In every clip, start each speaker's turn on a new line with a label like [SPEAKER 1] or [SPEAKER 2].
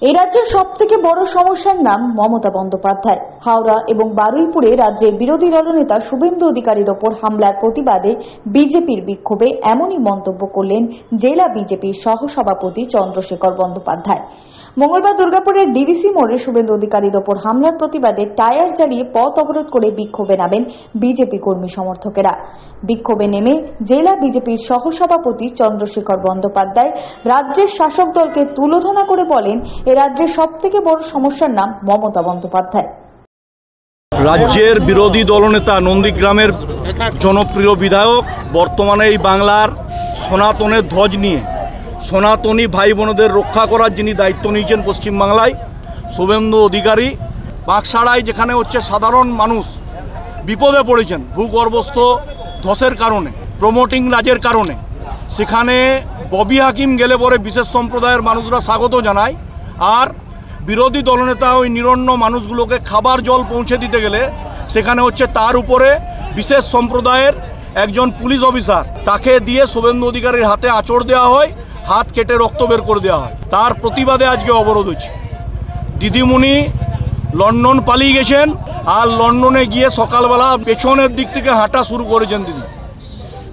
[SPEAKER 1] এই রাজ্যের সবথেকে বড় সমস্যার নাম মমতা বন্দ্যোপাধ্যায়। হাওড়া এবং বারুইপুরে রাজ্যের বিরোধী দলনেতা শুভেন্দু অধিকারীর ওপর হামলার প্রতিবাদে বিজেপির বিক্ষোভে এমনই মন্তব্য করলেন জেলা বিজেপির সহসভাপতি চন্দ্রশেখর বন্দ্যোপাধ্যায়। মঙ্গলবার দুর্গাপুরের ডিভিসি মোড়ে শুভেন্দু অধিকারীর ওপর হামলার প্রতিবাদে টায়ার জ্বালিয়ে পথ অবরোধ করে বিক্ষোভে নামেন বিজেপি কর্মী সমর্থকেরা। বিক্ষোভে নেমে জেলা বিজেপির সহসভাপতি চন্দ্রশেখর বন্দ্যোপাধ্যায় রাজ্যের শাসক দলকে তুলোধনা করে বলেন, এ রাজ্যের সবথেকে বড় সমস্যার নাম মমতা বন্দ্যোপাধ্যায়।
[SPEAKER 2] রাজ্যের বিরোধী দলনেতা নন্দীগ্রামের জনপ্রিয় বিধায়ক, বর্তমানে এই বাংলার সনাতনের ধ্বজ নিয়ে সনাতনী ভাই বোনদের রক্ষা করার যিনি দায়িত্ব নিয়েছেন পশ্চিমবাংলায়, শুভেন্দু অধিকারী, বাঁকসাড়ায় যেখানে সাধারণ মানুষ বিপদে পড়েছেন ভূগর্ভস্থ ধসের কারণে, প্রমোটিং রাজের কারণে, সেখানে ববি হাকিম গেলে পরে বিশেষ সম্প্রদায়ের মানুষরা স্বাগত জানায়। আর বিরোধী দলনেতা ওই নিরন্ন মানুষগুলোকে খাবার জল পৌঁছে দিতে গেলে সেখানে তার উপরে বিশেষ সম্প্রদায়ের একজন পুলিশ অফিসার, তাকে দিয়ে শুভেন্দু অধিকারীর হাতে আঁচড় দেওয়া হয়, হাত কেটে রক্ত বের করে দেওয়া হয়। তার প্রতিবাদে আজকে অবরোধ হচ্ছে। দিদিমণি লন্ডন পালিয়ে গেছেন, আর লন্ডনে গিয়ে সকালবেলা পেছনের দিক থেকে হাঁটা শুরু করেছেন দিদি।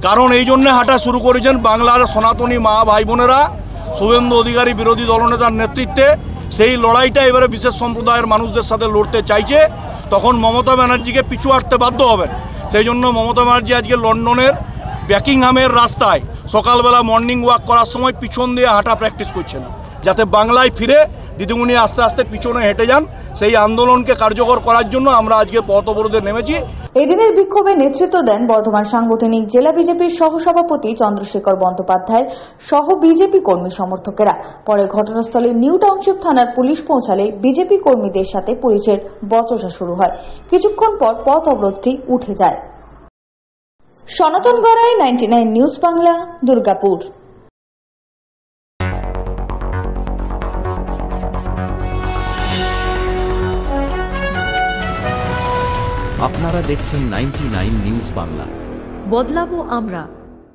[SPEAKER 2] কারণ এই জন্যে হাঁটা শুরু করেছেন, বাংলার সনাতনী মা ভাই বোনেরা শুভেন্দু অধিকারী বিরোধী দলনেতার নেতৃত্বে সেই লড়াইটা এবারে বিশেষ সম্প্রদায়ের মানুষদের সাথে লড়তে চাইছে। তখন মমতা ব্যানার্জিকে পিছু হাঁটতে বাধ্য হবেন। সেই জন্য মমতা ব্যানার্জি আজকে লন্ডনের ব্যাকিংহামের রাস্তায় সকালবেলা মর্নিং ওয়াক করার সময় পিছন দিয়ে হাঁটা প্র্যাকটিস করছেন, যাতে বাংলায় ফিরে দিদিমণি আস্তে আস্তে পিছনে হেঁটে যান। সেই আন্দোলনকে কার্যকর করার জন্য আমরা আজকে পথ অবরোধে নেমেছি।
[SPEAKER 1] এদিনের বিক্ষোভে নেতৃত্ব দেন বর্ধমান সাংগঠনিক জেলা বিজেপির সহসভাপতি চন্দ্রশেখর বন্দ্যোপাধ্যায় সহ বিজেপি কর্মী সমর্থকেরা। পরে ঘটনাস্থলে নিউ টাউনশিপ থানার পুলিশ পৌঁছালে বিজেপি কর্মীদের সাথে পুলিশের বচসা শুরু হয়। কিছুক্ষণ পর পথ অবরোধটি উঠে যায়। সনাতন গড়াই, 99 নিউজ বাংলা, দুর্গাপুর।
[SPEAKER 3] আপনারা দেখছেন 99 নিউজ বাংলা।
[SPEAKER 4] বদলাবো আমরা।